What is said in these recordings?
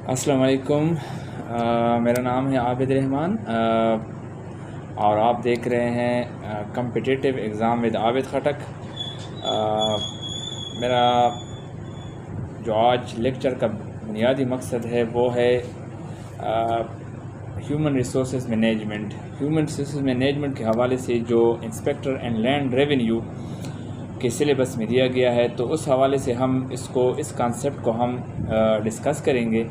السلام علیکم، میرا نام ہے عابد رحمان اور آپ دیکھ رہے ہیں کمپٹیٹیو ایگزام ود عابد خٹک۔ میرا جو آج لیکچر کا بنیادی مقصد ہے وہ ہے human resources management. Human resources management کے حوالے سے جو انسپیکٹر اینڈ لینڈ ریونیو کے سلیبس میں دیا گیا ہے، تو اس حوالے سے ہم اس کانسیپٹ کو ہم ڈسکس کریں گے۔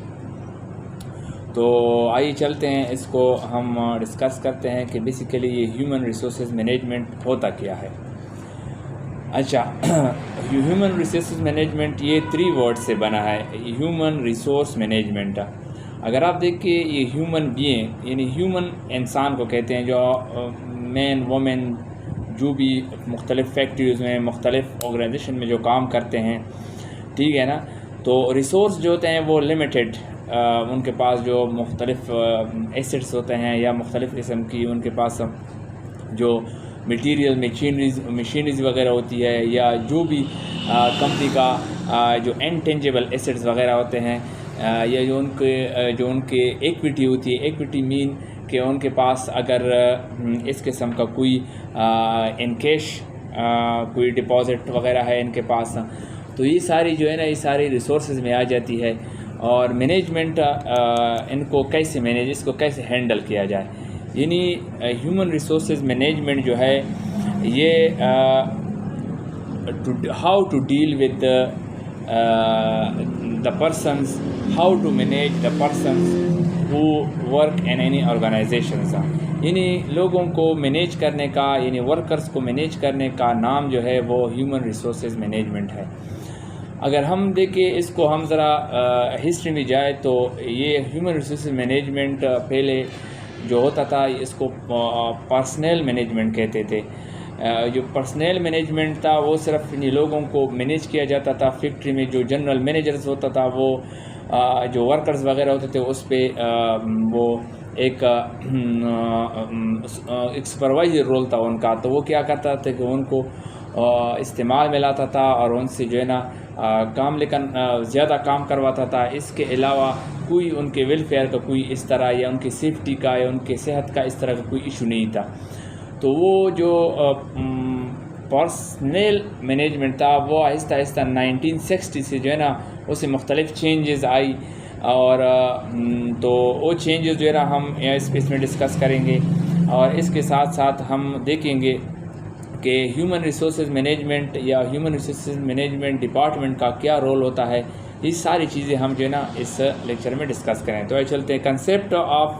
تو آئیے چلتے ہیں، اس کو ہم ڈسکس کرتے ہیں کہ بیسیکلی یہ ہیومن ریسورسز مینجمنٹ ہوتا کیا ہے۔ اچھا، ہیومن ریسورسز مینجمنٹ یہ 3 ورڈ سے بنا ہے۔ ہیومن ریسورس مینجمنٹ، اگر آپ دیکھیں یہ ہیومن بینگ یعنی ہیومن انسان کو کہتے ہیں، جو مین وومن جو بھی مختلف فیکٹریز میں مختلف آرگنائزیشن میں جو کام کرتے ہیں، ٹھیک ہے نا۔ تو ریسورس جو ہوتے ہیں وہ لمیٹڈ، ان کے پاس جو مختلف ایسٹس ہوتے ہیں یا مختلف قسم کی ان کے پاس جو مٹیریل مشینریز وغیرہ ہوتی ہے، یا جو بھی کمپنی کا جو انٹینجیبل ایسٹس وغیرہ ہوتے ہیں، یا جو ان کے ایکویٹی ہوتی ہے۔ ایکویٹی مین کہ ان کے پاس اگر اس قسم کا کوئی ان کیش کوئی ڈپازٹ وغیرہ ہے ان کے پاس، تو یہ ساری جو ہے نا، یہ ساری ریسورسز میں آ جاتی ہے۔ اور مینجمنٹ ان کو کیسے اس کو کیسے ہینڈل کیا جائے، یعنی ہیومن ریسورسز مینجمنٹ جو ہے یہ how to deal with the persons, how to manage the persons who work in any organizations, یعنی لوگوں کو مینیج کرنے کا، یعنی ورکرز کو مینیج کرنے کا نام جو ہے وہ ہیومن ریسورسز مینجمنٹ ہے۔ اگر ہم دیکھیں اس کو، ہم ذرا ہسٹری میں جائے تو یہ ہیومن ریسورسز مینجمنٹ پہلے جو ہوتا تھا اس کو پرسنل مینجمنٹ کہتے تھے۔ جو پرسنل مینجمنٹ تھا وہ صرف انہی لوگوں کو مینیج کیا جاتا تھا۔ فیکٹری میں جو جنرل مینیجرز ہوتا تھا، وہ جو ورکرز وغیرہ ہوتے تھے، اس پہ وہ ایک سپروائزر رول تھا ان کا۔ تو وہ کیا کرتا تھا کہ ان کو استعمال میں لاتا تھا اور ان سے جو ہے نا کام لیکن زیادہ کام کرواتا تھا۔ اس کے علاوہ کوئی ان کے ویلفیئر کا کوئی اس طرح، یا ان کی سیفٹی کا یا ان کے صحت کا اس طرح کا کوئی ایشو نہیں تھا۔ تو وہ جو پرسنل مینجمنٹ تھا وہ آہستہ آہستہ 1960 سے جو ہے نا اسے مختلف چینجز آئی، اور تو وہ چینجز جو ہے نا ہم اس میں ڈسکس کریں گے۔ اور اس کے ساتھ ساتھ ہم دیکھیں گے کہ ہیومن ریسورسز مینجمنٹ یا ہیومن ریسورسز مینجمنٹ ڈپارٹمنٹ کا کیا رول ہوتا ہے۔ یہ ساری چیزیں ہم جو ہے نا اس لیکچر میں ڈسکس کریں۔ تو چلتے ہیں، concept of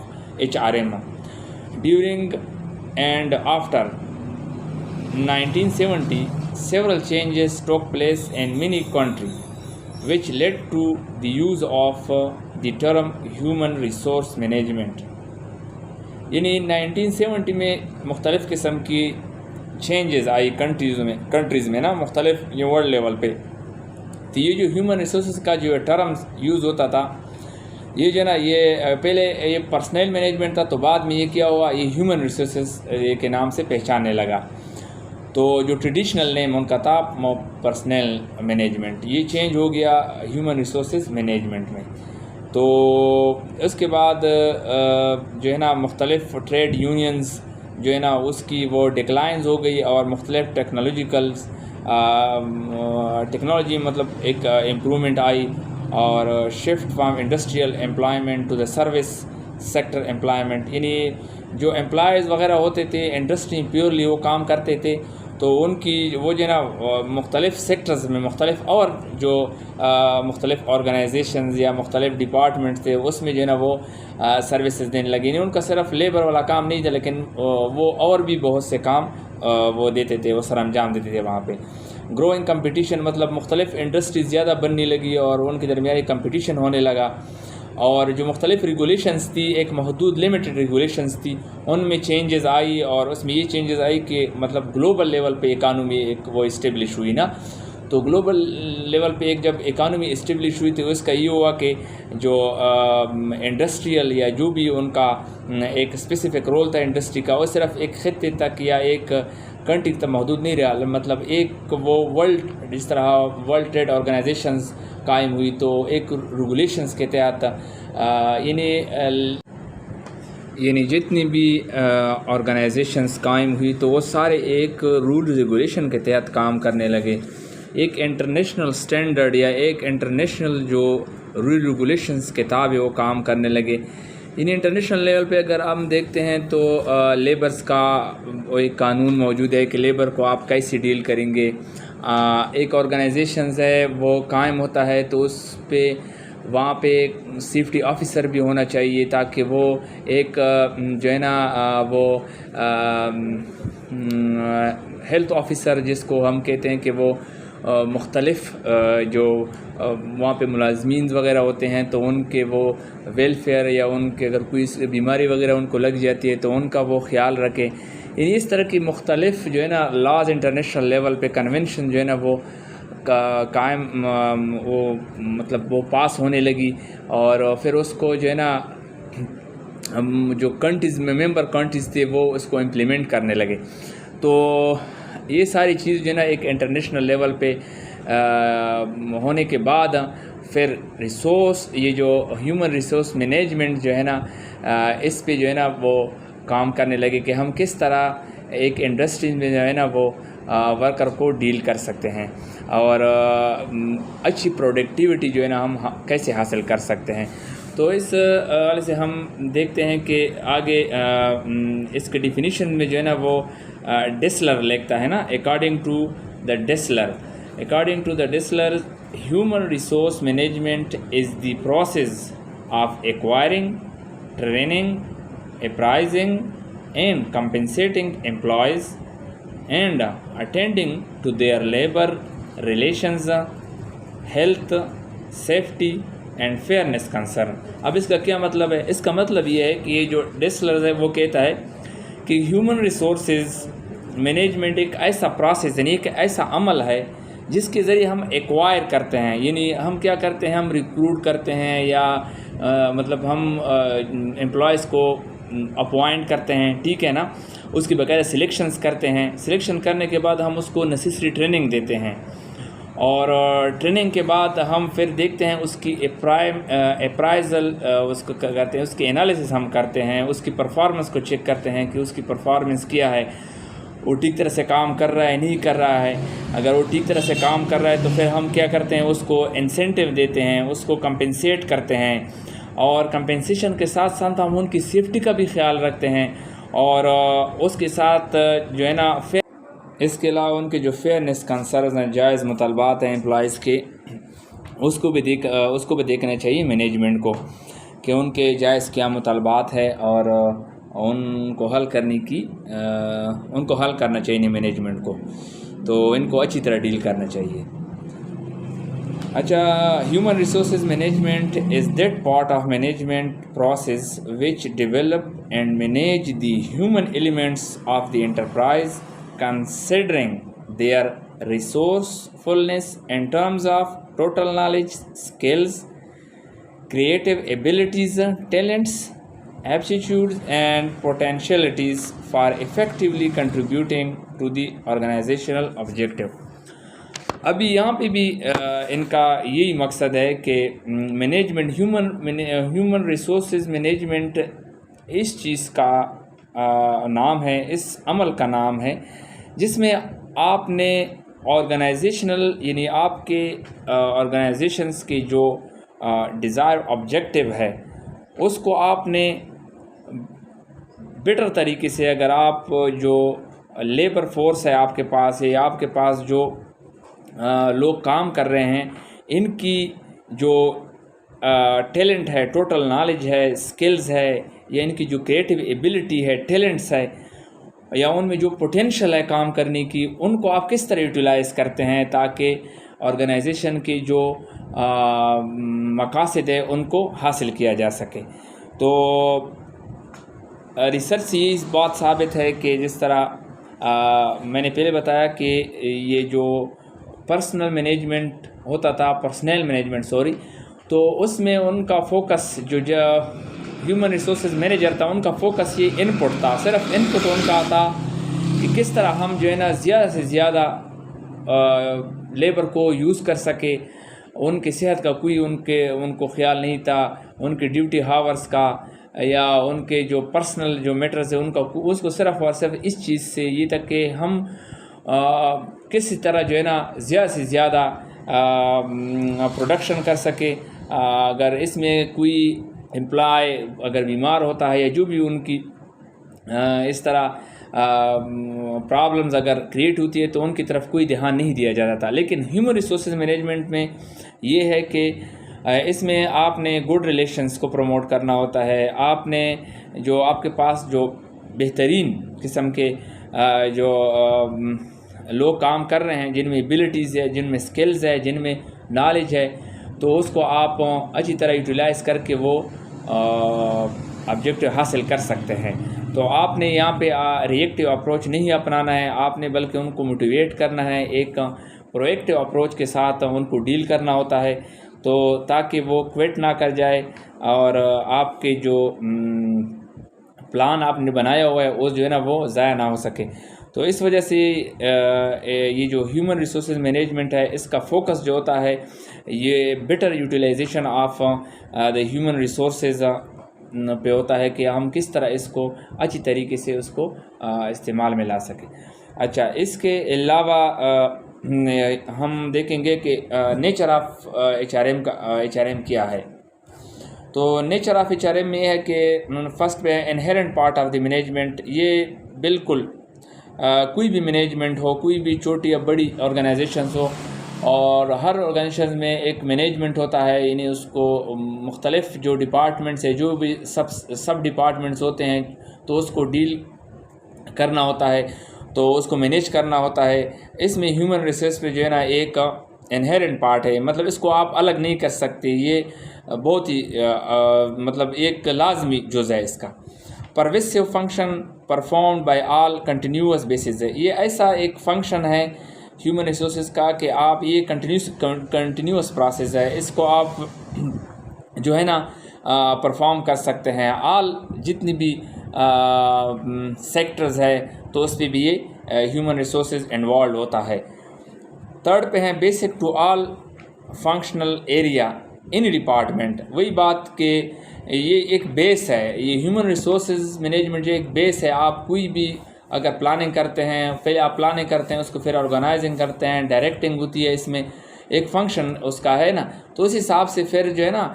HRM during and after 1970 several changes took place in many countries which led to the use of the term human resource management۔ یعنی 1970 میں مختلف قسم کی چینجز آئی کنٹریز میں نا، مختلف یہ ورلڈ لیول پہ۔ تو یہ جو ہیومن ریسورسز کا جو ٹرمز یوز ہوتا تھا، یہ جو ہے نا، یہ پہلے یہ پرسنل مینجمنٹ تھا، تو بعد میں یہ کیا ہوا، یہ ہیومن ریسورسز کے نام سے پہچاننے لگا۔ تو جو ٹریڈیشنل نیم ان کا تھا پرسنل مینجمنٹ، یہ چینج ہو گیا ہیومن ریسورسز مینجمنٹ میں۔ تو اس کے بعد جو ہے نا مختلف ٹریڈ یونینز جو ہے نا اس کی وہ ڈکلائنز ہو گئی، اور مختلف ٹیکنالوجی مطلب ایک امپرومنٹ آئی، اور shift from industrial employment to the service sector employment, یعنی جو امپلائیز وغیرہ ہوتے تھے انڈسٹری پیورلی وہ کام کرتے تھے، تو ان کی وہ جو ہے نا مختلف سیکٹرز میں مختلف اور جو مختلف آرگنائزیشنز یا مختلف ڈپارٹمنٹس تھے، اس میں جو ہے نا وہ سروسز دینے لگے۔ یعنی ان کا صرف لیبر والا کام نہیں تھا، لیکن وہ اور بھی بہت سے کام وہ دیتے تھے، وہ سر انجام دیتے تھے وہاں پہ۔ گروئنگ کمپٹیشن مطلب مختلف انڈسٹریز زیادہ بننے لگی اور ان کے درمیان کمپٹیشن ہونے لگا، اور جو مختلف ریگولیشنز تھی، ایک محدود لمیٹڈ ریگولیشنز تھی، ان میں چینجز آئی، اور اس میں یہ چینجز آئی کہ مطلب گلوبل لیول پہ اکانومی ایک وہ اسٹیبلش ہوئی نا۔ تو گلوبل لیول پہ ایک جب اکانومی اسٹیبلش ہوئی تو اس کا یہ ہوا کہ جو انڈسٹریل یا جو بھی ان کا ایک اسپیسیفک رول تھا انڈسٹری کا، وہ صرف ایک خطے تک یا ایک کنٹری تک محدود نہیں رہا، مطلب ایک وہ ورلڈ، جس طرح ورلڈ ٹریڈ آرگنائزیشنز قائم ہوئی تو ایک ریگولیشنز کے تحت یعنی جتنی بھی آرگنائزیشنز قائم ہوئی تو وہ سارے ایک رول ریگولیشن کے تحت کام کرنے لگے، ایک انٹرنیشنل سٹینڈرڈ یا ایک انٹرنیشنل جو رول ریگولیشنز کے تابع وہ کام کرنے لگے۔ یعنی انٹرنیشنل لیول پہ اگر ہم دیکھتے ہیں تو لیبرز کا ایک قانون موجود ہے کہ لیبر کو آپ کیسے ڈیل کریں گے۔ ایک آرگنائزیشنز ہے وہ قائم ہوتا ہے تو اس پہ وہاں پہ سیفٹی آفیسر بھی ہونا چاہیے تاکہ وہ ایک جو ہے نا وہ ہیلتھ آفیسر جس کو ہم کہتے ہیں کہ وہ مختلف جو وہاں پہ ملازمین وغیرہ ہوتے ہیں تو ان کے وہ ویلفیئر یا ان کے اگر کوئی بیماری وغیرہ ان کو لگ جاتی ہے تو ان کا وہ خیال رکھے۔ یعنی اس طرح کی مختلف جو ہے نا لاز انٹرنیشنل لیول پہ کنونشن جو ہے نا وہ قائم وہ مطلب وہ پاس ہونے لگی، اور پھر اس کو جو ہے نا جو کنٹریز میں ممبر کنٹریز تھے وہ اس کو امپلیمنٹ کرنے لگے۔ تو یہ ساری چیز جو ہے نا ایک انٹرنیشنل لیول پہ ہونے کے بعد پھر ریسورس یہ جو ہیومن ریسورس مینجمنٹ جو ہے نا اس پہ جو ہے نا وہ کام کرنے لگے کہ ہم کس طرح ایک انڈسٹری میں جو ہے نا وہ ورکر کو ڈیل کر سکتے ہیں اور اچھی پروڈکٹیوٹی جو ہے نا ہم کیسے حاصل کر سکتے ہیں۔ تو اس حوالے سے ہم دیکھتے ہیں کہ آگے اس کے ڈیفینیشن میں جو ہے نا وہ ڈسلر لکھتا ہے نا، according to the Dessler human resource management is the process of acquiring, training, appraising and compensating employees and attending to their labor relations, health, safety and fairness concern۔ اب اس کا کیا مطلب ہے؟ اس کا مطلب یہ ہے کہ یہ جو ڈسلرز ہے وہ کہتا ہے کہ ہیومن ریسورسز مینجمنٹ ایک ایسا پروسیس یعنی ایک ایسا عمل ہے جس کے ذریعے ہم ایکوائر کرتے ہیں، یعنی ہم کیا کرتے ہیں، ہم ریکروٹ کرتے ہیں یا مطلب ہم امپلائیز کو اپوائنٹ کرتے ہیں، ٹھیک ہے نا، اس کی باقاعدہ سلیکشنز کرتے ہیں، سلیکشن کرنے کے بعد ہم اس کو نیسیسری ٹریننگ دیتے ہیں، اور ٹریننگ کے بعد ہم پھر دیکھتے ہیں اس کی اپرائزل اس کو کہتے ہیں، اس کی انالیسس ہم کرتے ہیں، اس کی پرفارمنس کو چیک کرتے ہیں کہ اس کی پرفارمنس کیا ہے، وہ ٹھیک طرح سے کام کر رہا ہے نہیں کر رہا ہے۔ اگر وہ ٹھیک طرح سے کام کر رہا ہے تو پھر ہم کیا کرتے ہیں، اس کو انسینٹیو دیتے ہیں، اس کو کمپنسیٹ کرتے ہیں، اور کمپنسیشن کے ساتھ ساتھ ہم ان کی سیفٹی کا بھی خیال رکھتے ہیں، اور اس کے ساتھ جو ہے نا اس کے علاوہ ان کے جو فیئرنس کنسرنز ہیں، جائز مطالبات ہیں امپلائیز کے، اس کو بھی دیکھنا چاہیے مینجمنٹ کو کہ ان کے جائز کیا مطالبات ہے، اور ان کو حل کرنا چاہیے مینجمنٹ کو، تو ان کو اچھی طرح ڈیل کرنا چاہیے۔ اچھا، human resources management is that part of management process which develop and manage the human elements of the enterprise considering their resourcefulness in terms of total knowledge, skills, creative abilities, talents, aptitudes and potentialities for effectively contributing to the organizational objective۔ ابھی یہاں پہ بھی ان کا یہی مقصد ہے کہ management human resources management اس چیز کا نام ہے، اس عمل کا نام ہے جس میں آپ نے آرگنائزیشنل یعنی آپ کے آرگنائزیشنس کی جو ڈیزائر آبجیکٹیو ہے اس کو آپ نے بیٹر طریقے سے، اگر آپ جو لیبر فورس ہے آپ کے پاس ہے یا آپ کے پاس جو لوگ کام کر رہے ہیں، ان کی جو ٹیلنٹ ہے، ٹوٹل نالج ہے، سکلز ہے، یا ان کی جو کریٹیو ایبلٹی ہے، ٹیلنٹس ہے، یا ان میں جو پوٹینشل ہے کام کرنے کی، ان کو آپ کس طرح یوٹیلائز کرتے ہیں تاکہ آرگنائزیشن کی جو مقاصد ہے ان کو حاصل کیا جا سکے۔ تو ریسرچ سے یہ اس بات ثابت ہے کہ جس طرح میں نے پہلے بتایا کہ یہ جو پرسنل مینجمنٹ ہوتا تھا، تو اس میں ان کا فوکس جو ہیومن ریسورسز مینیجر تھا ان کا فوکس یہ ان پٹ تھا، صرف ان پٹ ان کا تھا کہ کس طرح ہم جو ہے نا زیادہ سے زیادہ لیبر کو یوز کر سکے ان کی صحت کا کوئی ان کو خیال نہیں تھا، ان کے ڈیوٹی ہاورس کا یا ان کے جو پرسنل جو میٹرز ہیں ان کا، اس کو صرف اور صرف اس چیز سے یہ تک کہ ہم کسی طرح جو ہے نا زیادہ سے زیادہ پروڈکشن کر سکے. اگر اس میں کوئی امپلائی اگر بیمار ہوتا ہے یا جو بھی ان کی اس طرح پرابلمز اگر کریٹ ہوتی ہے تو ان کی طرف کوئی دھیان نہیں دیا جاتا تھا. لیکن ہیومن ریسورسز مینجمنٹ میں یہ ہے کہ اس میں آپ نے گڈ ریلیشنز کو پروموٹ کرنا ہوتا ہے. آپ نے جو آپ کے پاس جو بہترین قسم کے جو لوگ کام کر رہے ہیں، جن میں ایبلٹیز ہے، جن میں سکلز ہے، جن میں نالج ہے، تو اس کو آپ اچھی طرح یوٹیلائز کر کے وہ آبجیکٹیو حاصل کر سکتے ہیں. تو آپ نے یہاں پہ ریئیکٹیو اپروچ نہیں اپنانا ہے، آپ نے بلکہ ان کو موٹیویٹ کرنا ہے، ایک پرویکٹیو اپروچ کے ساتھ ان کو ڈیل کرنا ہوتا ہے، تو تاکہ وہ کوئٹ نہ کر جائے اور آپ کے جو پلان آپ نے بنایا ہوا ہے وہ جو ہے نا وہ ضائع نہ ہو سکے. تو اس وجہ سے یہ جو ہیومن ریسورسز مینجمنٹ ہے، اس کا فوکس جو ہوتا ہے یہ better utilization of the human resources پہ ہوتا ہے، کہ ہم کس طرح اس کو اچھی طریقے سے اس کو استعمال میں لا سکیں. اچھا، اس کے علاوہ ہم دیکھیں گے کہ نیچر آف HRM کیا ہے. تو نیچر آف HRM میں یہ ہے کہ فرسٹ پہ inherent part of the management. یہ بالکل کوئی بھی مینجمنٹ ہو، کوئی بھی چھوٹی یا بڑی آرگنائزیشنز ہو، اور ہر آرگنائزیشن میں ایک مینجمنٹ ہوتا ہے، یعنی اس کو مختلف جو ڈپارٹمنٹس ہے، جو بھی سب ڈپارٹمنٹس ہوتے ہیں، تو اس کو ڈیل کرنا ہوتا ہے، تو اس کو مینیج کرنا ہوتا ہے. اس میں ہیومن ریسورس پہ جو ہے نا ایک انہیرنٹ پارٹ ہے، مطلب اس کو آپ الگ نہیں کر سکتے، یہ بہت ہی مطلب ایک لازمی جزء ہے اس کا. Pervasive function performed by all continuous basis ہے. یہ ایسا ایک فنکشن ہے ہیومن ریسورسز کا کہ آپ یہ کنٹینیوس پروسیس ہے، اس کو آپ جو ہے نا پرفارم کر سکتے ہیں. آل جتنی بھی سیکٹرز ہے تو اس پہ بھی یہ ہیومن ریسورسز انوالوڈ ہوتا ہے. تھرڈ پہ ہیں basic to all functional area in department. وہی بات کہ یہ ایک بیس ہے، یہ ہیومن ریسورسز مینجمنٹ جو ایک بیس ہے. آپ کوئی بھی اگر پلاننگ کرتے ہیں، پھر آپ پلاننگ کرتے ہیں، اس کو پھر آرگنائزنگ کرتے ہیں، ڈائریکٹنگ ہوتی ہے، اس میں ایک فنکشن اس کا ہے نا، تو اس حساب سے پھر جو ہے نا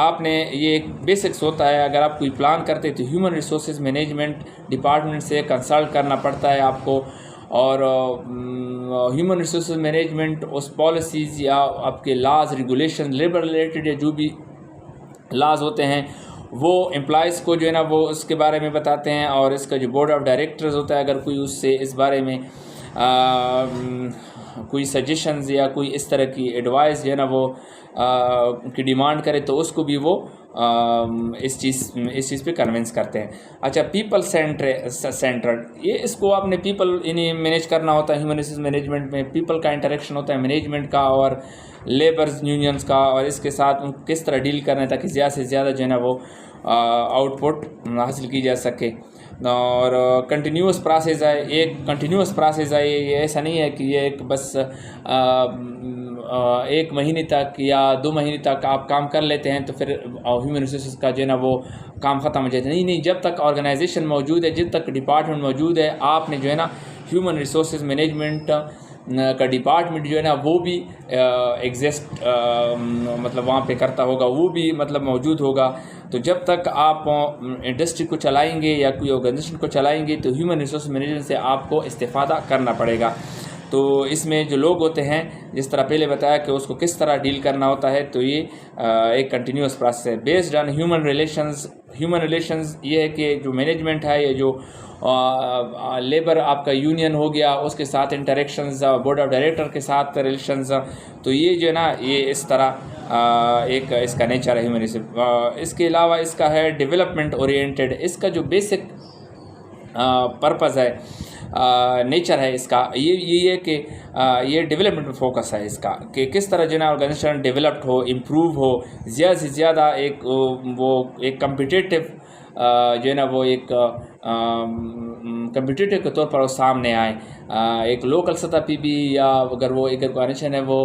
آپ نے یہ ایک بیسکس ہوتا ہے. اگر آپ کوئی پلان کرتے تو ہیومن ریسورسز مینجمنٹ ڈپارٹمنٹ سے کنسلٹ کرنا پڑتا ہے آپ کو، اور ہیومن ریسورسز مینجمنٹ اس پالیسیز یا آپ کے لاز ریگولیشن لیبر ریلیٹڈ یا جو بھی لاز ہوتے ہیں وہ امپلائز کو جو ہے نا وہ اس کے بارے میں بتاتے ہیں، اور اس کا جو بورڈ آف ڈائریکٹرز ہوتا ہے اگر کوئی اس سے اس بارے میں کوئی سجیشنز یا کوئی اس طرح کی ایڈوائس جو ہے نا وہ کی ڈیمانڈ کرے تو اس کو بھی وہ اس چیز پہ کنونس کرتے ہیں. اچھا، پیپل سینٹرڈ، یہ اس کو آپ نے پیپل یعنی مینیج کرنا ہوتا ہے. ہیومن ریسورس مینجمنٹ میں پیپل کا انٹریکشن ہوتا ہے مینجمنٹ کا اور لیبرز یونینز کا، اور اس کے ساتھ کس طرح ڈیل کرنا ہے تاکہ زیادہ سے زیادہ جو ہے نا وہ آؤٹ پٹ حاصل کی جا سکے. اور کنٹینیوس پروسیس ہے، ایک کنٹینیوس پروسیس ہے. یہ ایسا نہیں ہے کہ یہ ایک بس ایک مہینے تک یا 2 مہینے تک آپ کام کر لیتے ہیں تو پھر ہیومن ریسورسز کا جو ہے نا وہ کام ختم ہو جاتا ہے. نہیں، جب تک آرگنائزیشن موجود ہے، جب تک ڈپارٹمنٹ موجود ہے، آپ نے جو ہے نا ہیومن ریسورسز مینجمنٹ کا ڈپارٹمنٹ جو ہے نا وہ بھی ایگزسٹ مطلب وہاں پہ کرتا ہوگا، وہ بھی مطلب موجود ہوگا. تو جب تک آپ انڈسٹری کو چلائیں گے یا کوئی آرگنائزیشن کو چلائیں گے تو ہیومن ریسورس مینجمنٹ سے آپ کو استفادہ کرنا پڑے گا. تو اس میں جو لوگ ہوتے ہیں، جس طرح پہلے بتایا کہ اس کو کس طرح ڈیل کرنا ہوتا ہے، تو یہ ایک کنٹینیوس پروسیس ہے based on human relations. Human relations یہ ہے کہ جو مینجمنٹ ہے، یہ جو لیبر آپ کا یونین ہو گیا، اس کے ساتھ انٹریکشنز، بورڈ آف ڈائریکٹر کے ساتھ ریلیشنز، تو یہ جو ہے نا یہ اس طرح ایک اس کا نیچر ہے ہیومن ریسورس. اس کے علاوہ اس کا ہے ڈیولپمنٹ اورینٹیڈ. اس کا جو بیسک پرپز ہے، نیچر ہے اس کا، یہ ہے کہ یہ ڈیولپمنٹ میں فوکس ہے اس کا، کہ کس طرح جو ہے نا آرگنائزیشن ڈیولپڈ ہو، امپروو ہو، زیادہ سے زیادہ ایک کمپٹیٹیو جو ہے نا وہ ایک کمپٹیٹیو کے طور پر وہ سامنے آئے. ایک لوکل سطح پہ بھی، یا اگر وہ ایک آرگنائزیشن ہے وہ